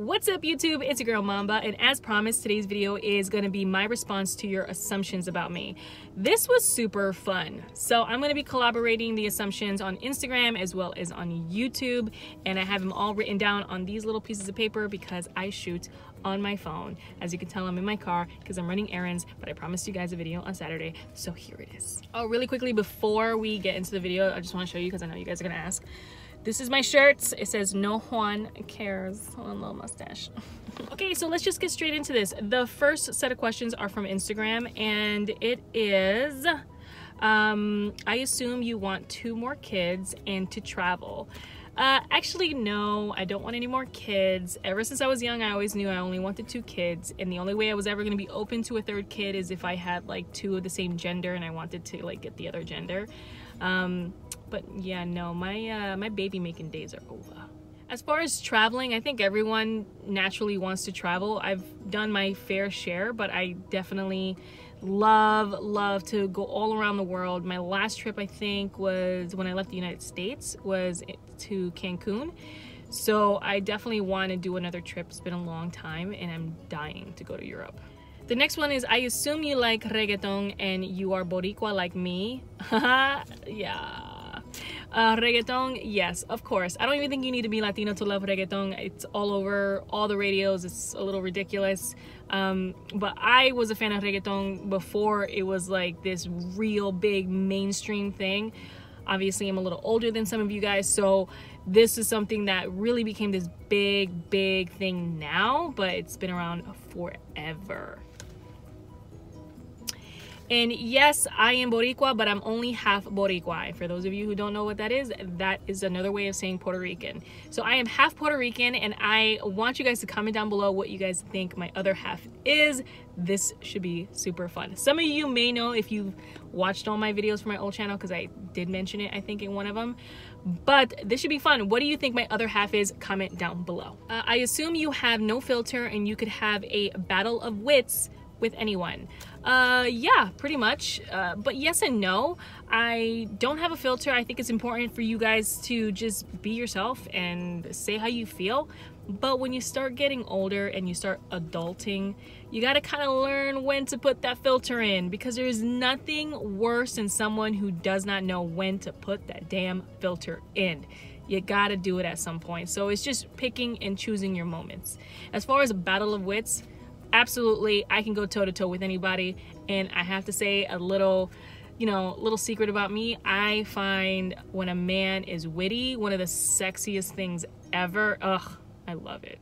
What's up YouTube? It's your girl Mamba, and as promised, today's video is going to be my response to your assumptions about me. This was super fun. So I'm going to be collaborating the assumptions on Instagram as well as on YouTube, and I have them all written down on these little pieces of paper because I shoot on my phone. As you can tell, I'm in my car because I'm running errands, but I promised you guys a video on Saturday, so here it is. Oh, really quickly before we get into the video, I just want to show you because I know you guys are going to ask. This is my shirt. It says no Juan cares on a little mustache. Okay, so let's just get straight into this. The first set of questions are from Instagram, and it is, I assume you want 2 more kids and to travel. Actually, no, I don't want any more kids. Ever since I was young, I always knew I only wanted 2 kids, and the only way I was ever going to be open to a 3rd kid is if I had like 2 of the same gender and I wanted to like get the other gender. But yeah, no, my baby making days are over. As far as traveling, I think everyone naturally wants to travel. I've done my fair share, but I definitely love to go all around the world. My last trip, I think, was when I left the United States, was to Cancun. So I definitely want to do another trip. It's been a long time and I'm dying to go to Europe. The next one is, I assume you like reggaeton and you are Boricua like me. Yeah. Reggaeton, yes, of course. I don't even think you need to be Latino to love reggaeton. It's all over all the radios. It's a little ridiculous. But I was a fan of reggaeton before it was like this real big mainstream thing. Obviously, I'm a little older than some of you guys, so this is something that really became this big thing now, but it's been around forever. And yes, I am Boricua, but I'm only half Boricua. For those of you who don't know what that is another way of saying Puerto Rican. So I am half Puerto Rican, and I want you guys to comment down below what you guys think my other half is. This should be super fun. Some of you may know if you've watched all my videos from my old channel, because I did mention it, I think, in one of them. But this should be fun. What do you think my other half is? Comment down below. I assume you have no filter and you could have a battle of wits with anyone. Yeah, pretty much. But yes and no. I don't have a filter. I think it's important for you guys to just be yourself and say how you feel. But when you start getting older and you start adulting, you gotta kind of learn when to put that filter in, because there's nothing worse than someone who does not know when to put that damn filter in. You gotta do it at some point. So it's just picking and choosing your moments. As far as a battle of wits, absolutely, I can go toe-to-toe with anybody. And I have to say a little, little secret about me. I find when a man is witty, one of the sexiest things ever. Ugh, I love it.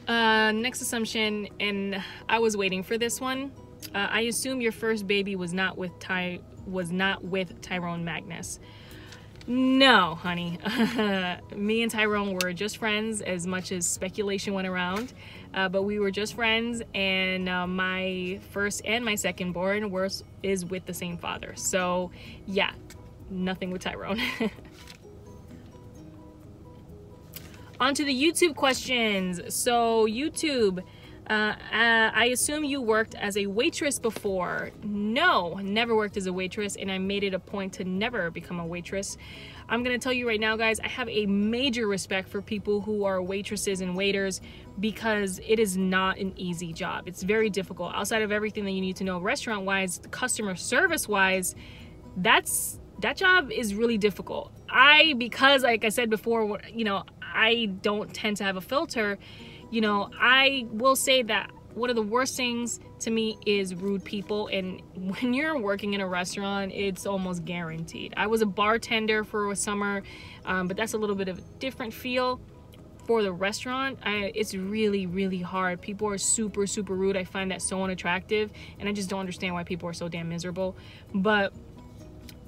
Next assumption, and I was waiting for this one. I assume your first baby was not with Tyrone Magnus. No, honey. Me and Tyrone were just friends, as much as speculation went around. But we were just friends, and my first and my second born is with the same father. So yeah, nothing with Tyrone. On to the YouTube questions. So YouTube, I assume you worked as a waitress before. No, never worked as a waitress, and I made it a point to never become a waitress. I'm gonna tell you right now, guys, I have a major respect for people who are waitresses and waiters, because it is not an easy job. It's very difficult. Outside of everything that you need to know restaurant-wise, customer service-wise, that job is really difficult. Because like I said before, I don't tend to have a filter. I will say that one of the worst things to me is rude people, and when you're working in a restaurant, it's almost guaranteed. I was a bartender for a summer, but that's a little bit of a different feel. For the restaurant, it's really hard. People are super rude. I find that so unattractive, and I just don't understand why people are so damn miserable. But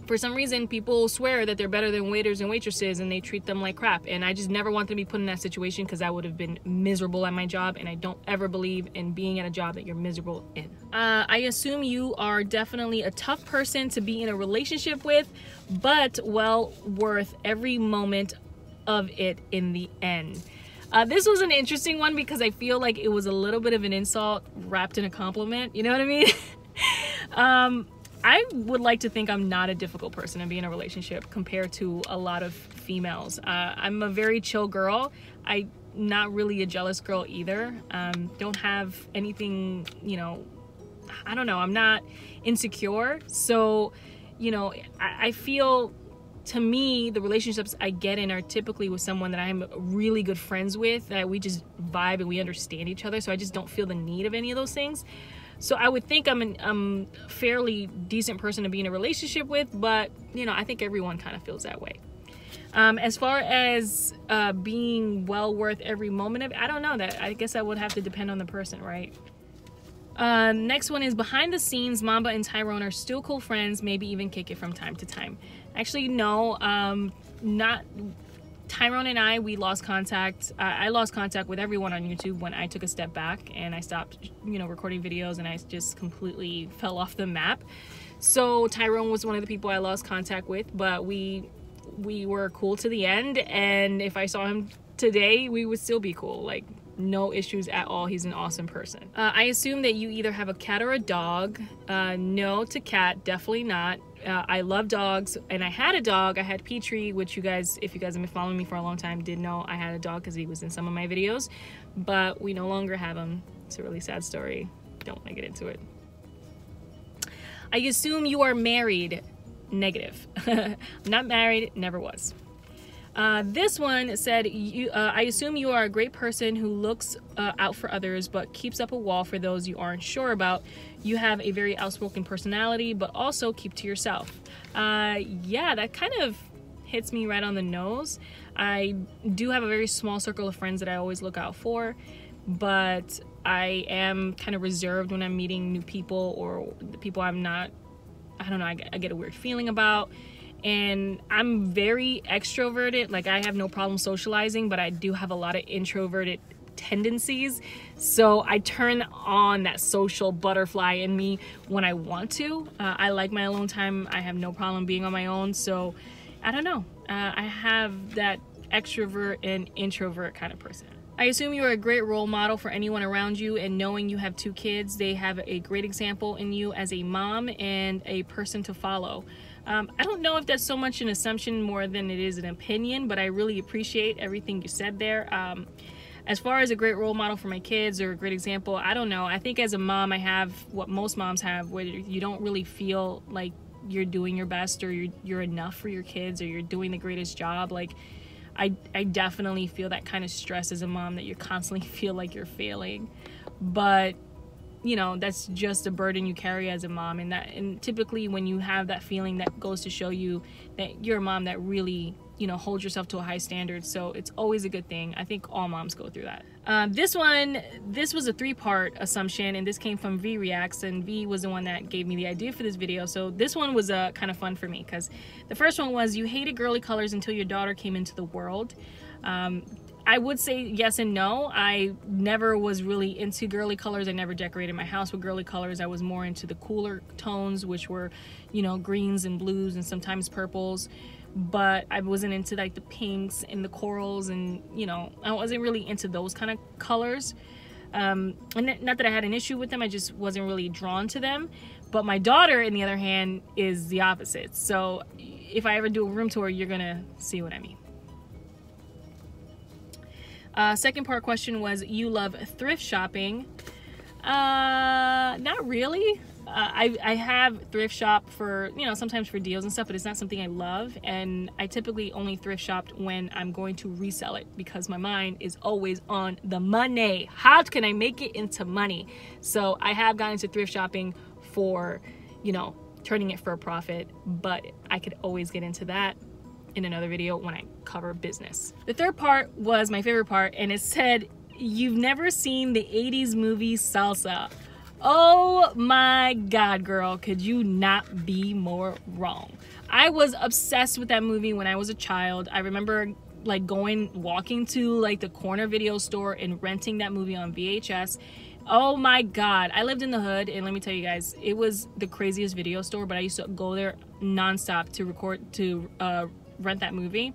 for some reason, people swear that they're better than waiters and waitresses, and they treat them like crap. And I just never want to be put in that situation, because I would have been miserable at my job, and I don't ever believe in being at a job that you're miserable in. I assume you are definitely a tough person to be in a relationship with, but well worth every moment of it in the end. This was an interesting one because I feel like it was a little bit of an insult wrapped in a compliment. You know what I mean? I would like to think I'm not a difficult person to be in a relationship compared to a lot of females. I'm a very chill girl. I'm not really a jealous girl either. Don't have anything, you know, I don't know, I'm not insecure. So, you know, I feel, to me, the relationships I get in are typically with someone that I'm really good friends with, that we just vibe and we understand each other. So I just don't feel the need of any of those things. So I would think I'm a fairly decent person to be in a relationship with, but, you know, I think everyone kind of feels that way. As far as being well worth every moment of it, I don't know. That, I guess that would have to depend on the person, right? Next one is, behind the scenes, Mamba and Tyrone are still cool friends, maybe even kick it from time to time. Actually, no, not Tyrone and I, we lost contact. I lost contact with everyone on YouTube when I took a step back and I stopped, you know, recording videos, and I just completely fell off the map. So Tyrone was one of the people I lost contact with, but we were cool to the end, and if I saw him today, we would still be cool. Like, no issues at all. He's an awesome person. I assume that you either have a cat or a dog. No to cat, definitely not. I love dogs, and I had a dog. I had Petrie, which you guys, if you guys have been following me for a long time, did know I had a dog because he was in some of my videos, but we no longer have him. It's a really sad story. Don't want to get into it. I assume you are married. Negative. I'm not married, never was. This one said, I assume you are a great person who looks out for others but keeps up a wall for those you aren't sure about. You have a very outspoken personality but also keep to yourself. Yeah, that kind of hits me right on the nose. I do have a very small circle of friends that I always look out for, but I am kind of reserved when I'm meeting new people, or the people I'm not, I don't know, I get a weird feeling about. And I'm very extroverted. Like, I have no problem socializing, but I do have a lot of introverted tendencies. So I turn on that social butterfly in me when I want to. I like my alone time. I have no problem being on my own. So I don't know. I have that extrovert and introvert kind of person. I assume you are a great role model for anyone around you, and knowing you have 2 kids, they have a great example in you as a mom and a person to follow. I don't know if that's so much an assumption more than it is an opinion, but I really appreciate everything you said there. As far as a great role model for my kids or a great example, I don't know. I think as a mom, I have what most moms have, where you don't really feel like you're doing your best, or you're enough for your kids, or you're doing the greatest job. Like, I definitely feel that kind of stress as a mom, that you constantly feel like you're failing. But, you know, that's just a burden you carry as a mom. And typically when you have that feeling, that goes to show you that you're a mom that really, you know, holds yourself to a high standard. So it's always a good thing. I think all moms go through that. This was a 3-part assumption, and this came from V Reacts, and V was the one that gave me the idea for this video. So this one was kind of fun for me, because the first one was, you hated girly colors until your daughter came into the world. I would say yes and no. I never was really into girly colors. I never decorated my house with girly colors. I was more into the cooler tones, which were, you know, greens and blues and sometimes purples. But I wasn't into like the pinks and the corals, and, you know, I wasn't really into those kind of colors. And not that I had an issue with them, I just wasn't really drawn to them. But my daughter, on the other hand, is the opposite. So if I ever do a room tour, you're gonna see what I mean. Second part question was, you love thrift shopping. Not really. I have thrift shop for, you know, sometimes for deals and stuff, but it's not something I love. And I typically only thrift shop when I'm going to resell it, because my mind is always on the money. How can I make it into money? So I have gotten into thrift shopping for, you know, turning it for a profit, but I could always get into that in another video when I cover business. The third part was my favorite part, and it said, you've never seen the 80s movie Salsa. Oh my God, girl, could you not be more wrong? I was obsessed with that movie when I was a child. I remember like walking to like the corner video store and renting that movie on VHS. Oh my God, I lived in the hood, and let me tell you guys, it was the craziest video store, but I used to go there nonstop to rent that movie.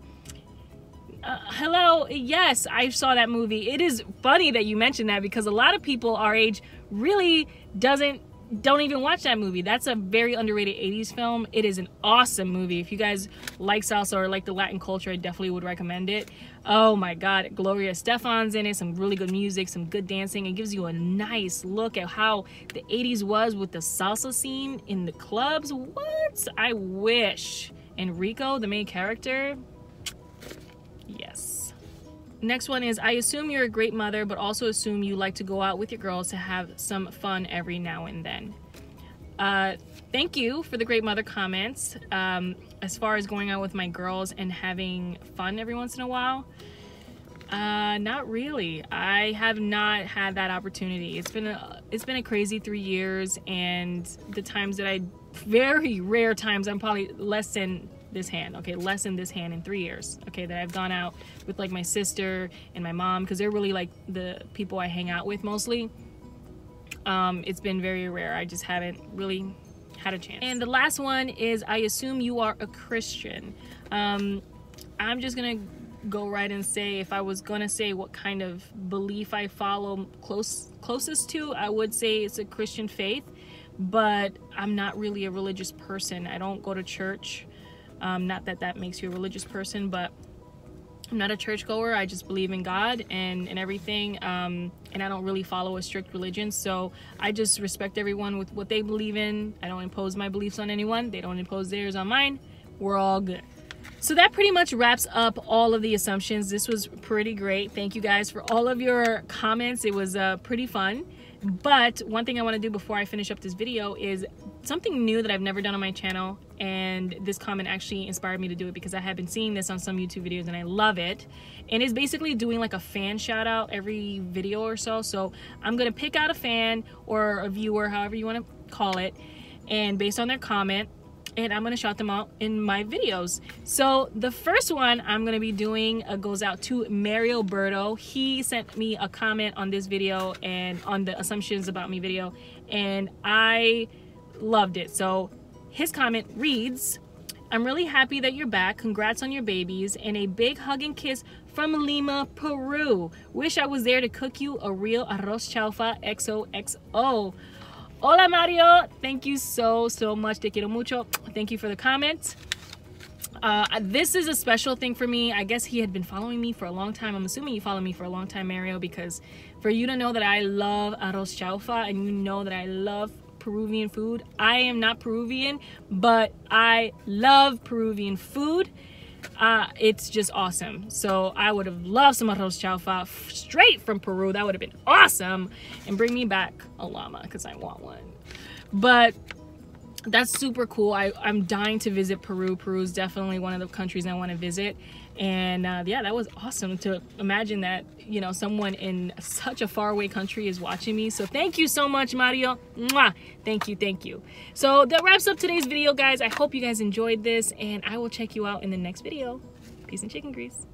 Hello, yes, I saw that movie. It is funny that you mentioned that, because a lot of people our age really doesn't don't even watch that movie. That's a very underrated 80s film. It is an awesome movie. If you guys like salsa or like the Latin culture, I definitely would recommend it. Oh my God, Gloria Estefan's in it, some really good music, some good dancing. It gives you a nice look at how the 80s was with the salsa scene in the clubs. What? I wish. Enrico, the main character, yes. Next one is, I assume you're a great mother, but also assume you like to go out with your girls to have some fun every now and then. Thank you for the great mother comments. As far as going out with my girls and having fun every once in a while, not really. I have not had that opportunity. It's been a crazy 3 years, and the times that very rare times, I'm probably less than this hand, okay, less than this hand in 3 years, okay, that I've gone out with like my sister and my mom, because they're really like the people I hang out with mostly. It's been very rare. I just haven't really had a chance. And the last one is, I assume you are a Christian. I'm just gonna go right and say, if I was gonna say what kind of belief I follow closest to, I would say it's a Christian faith, but I'm not really a religious person. I don't go to church. Not that that makes you a religious person, but I'm not a churchgoer. I just believe in God and everything, and I don't really follow a strict religion, so I just respect everyone with what they believe in. I don't impose my beliefs on anyone. They don't impose theirs on mine. We're all good. So that pretty much wraps up all of the assumptions. This was pretty great. Thank you guys for all of your comments. It was pretty fun. But one thing I want to do before I finish up this video is something new that I've never done on my channel, and this comment actually inspired me to do it because I have been seeing this on some YouTube videos and I love it. And it's basically doing like a fan shout out every video or so. So I'm gonna pick out a fan or a viewer, however you want to call it, and based on their comment, and I'm gonna shout them out in my videos. So the first one I'm gonna be doing goes out to Mario Berto. He sent me a comment on this video and on the assumptions about me video, and I loved it. So his comment reads, I'm really happy that you're back. Congrats on your babies, and a big hug and kiss from Lima, Peru. Wish I was there to cook you a real arroz chaufa XOXO. Hola Mario, thank you so much. Te quiero mucho. Thank you for the comment. This is a special thing for me. I guess he had been following me for a long time. I'm assuming you follow me for a long time, Mario, because for you to know that I love arroz chaufa and you know that I love Peruvian food. I am not Peruvian, but I love Peruvian food. It's just awesome. So I would have loved some arroz chaufa straight from Peru. That would have been awesome. And bring me back a llama because I want one. But that's super cool. I'm dying to visit Peru. Peru is definitely one of the countries I want to visit. And yeah, that was awesome to imagine that, you know, someone in such a faraway country is watching me. So thank you so much, Mario. Mwah! Thank you, thank you. So that wraps up today's video, guys. I hope you guys enjoyed this, and I will check you out in the next video. Peace and chicken grease.